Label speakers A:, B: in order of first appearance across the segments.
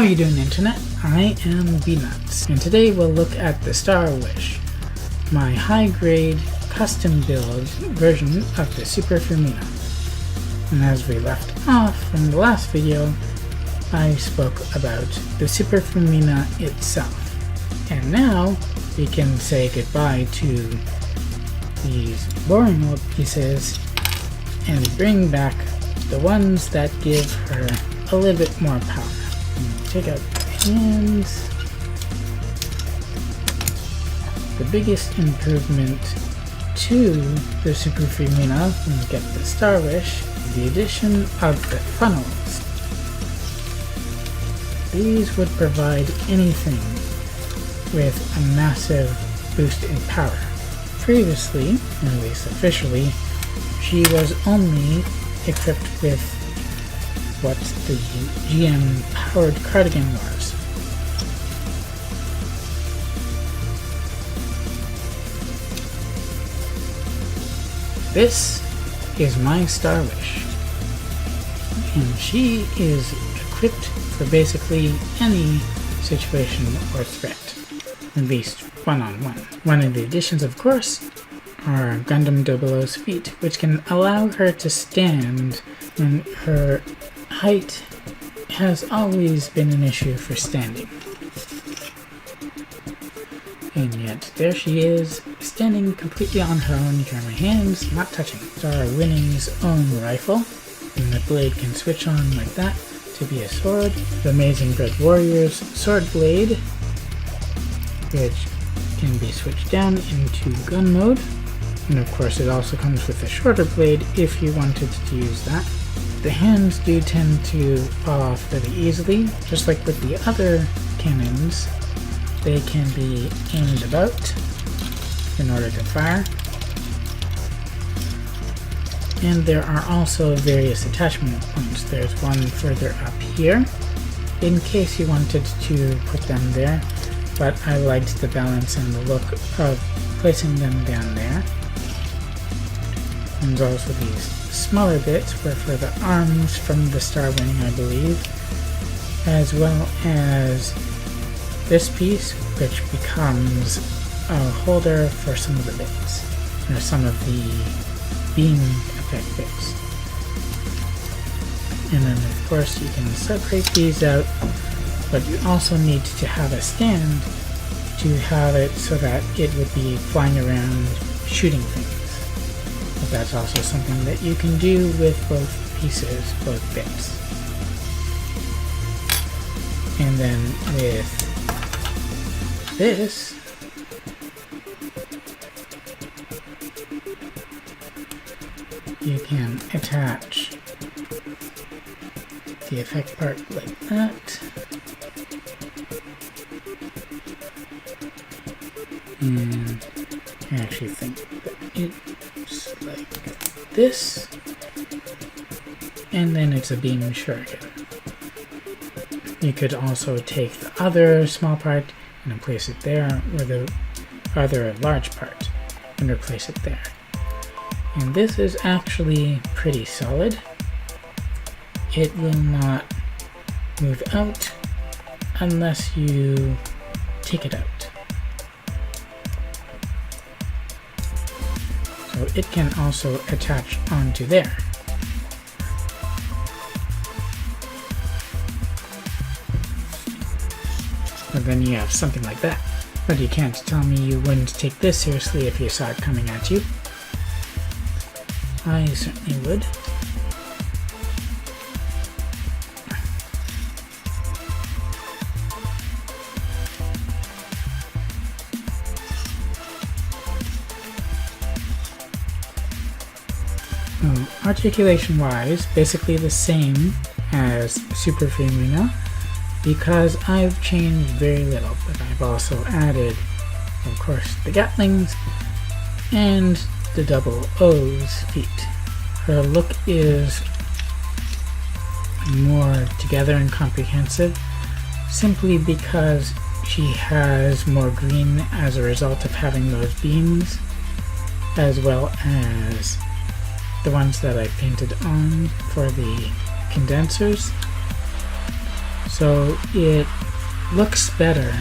A: How are you doing, Internet? I am BNuts, and today we'll look at the Star Wish, my high-grade, custom-build version of the Super Fumina. And as we left off from the last video, I spoke about the Super Fumina itself. And now we can say goodbye to these boring old pieces and bring back the ones that give her a little bit more power. Take out the hands. The biggest improvement to the Super Fumina when you get the Star Wish is the addition of the funnels. These would provide anything with a massive boost in power. Previously, or at least officially, she was only equipped with what the GM powered cardigan was. This is my Star Wish, and she is equipped for basically any situation or threat, at least one-on-one. One of the additions, of course, are Gundam 00's feet, which can allow her to stand when her height has always been an issue for standing. And yet, there she is, standing completely on her own, her hands not touching. It's our Winning's own rifle, and the blade can switch on like that to be a sword. The Amazing Red Warrior's sword blade, which can be switched down into gun mode. And of course it also comes with a shorter blade if you wanted to use that. The hands do tend to fall off very easily, just like with the other cannons. They can be aimed about in order to fire. And there are also various attachment points. There's one further up here, in case you wanted to put them there, but I liked the balance and the look of placing them down there. And there's also these smaller bits were for the arms from the Star Wing, I believe, as well as this piece, which becomes a holder for some of the bits, or some of the beam effect bits. And then of course you can separate these out, but you also need to have a stand to have it so that it would be flying around shooting things. But that's also something that you can do with both pieces, both bits. And then with this, you can attach the effect part like that. And I actually think that it's like this, and then it's a beam shuriken. You could also take the other small part and place it there, or the other large part and replace it there. And this is actually pretty solid. It will not move out unless you take it out. So it can also attach onto there. And then you have something like that. But you can't tell me you wouldn't take this seriously if you saw it coming at you. I certainly would. Articulation-wise, basically the same as Super Fumina, because I've changed very little, but I've also added, of course, the Gatlings and the 00's feet. Her look is more together and comprehensive, simply because she has more green as a result of having those beams, as well as the ones that I painted on for the condensers. So it looks better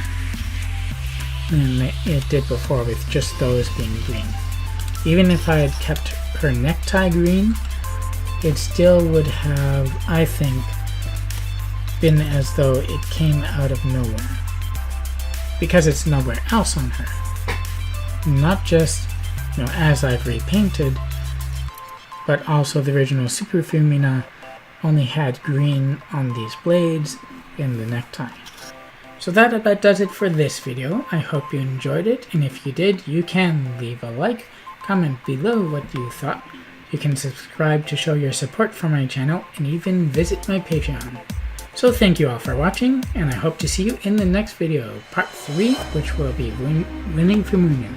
A: than it did before with just those being green. Even if I had kept her necktie green, it still would have, I think, been as though it came out of nowhere. Because it's nowhere else on her. Not just, as I've repainted, but also the original Super Fumina only had green on these blades and the necktie. So that about does it for this video. I hope you enjoyed it, and if you did, you can leave a like, comment below what you thought. You can subscribe to show your support for my channel, and even visit my Patreon. So thank you all for watching, and I hope to see you in the next video, part 3, which will be Winning Fumina.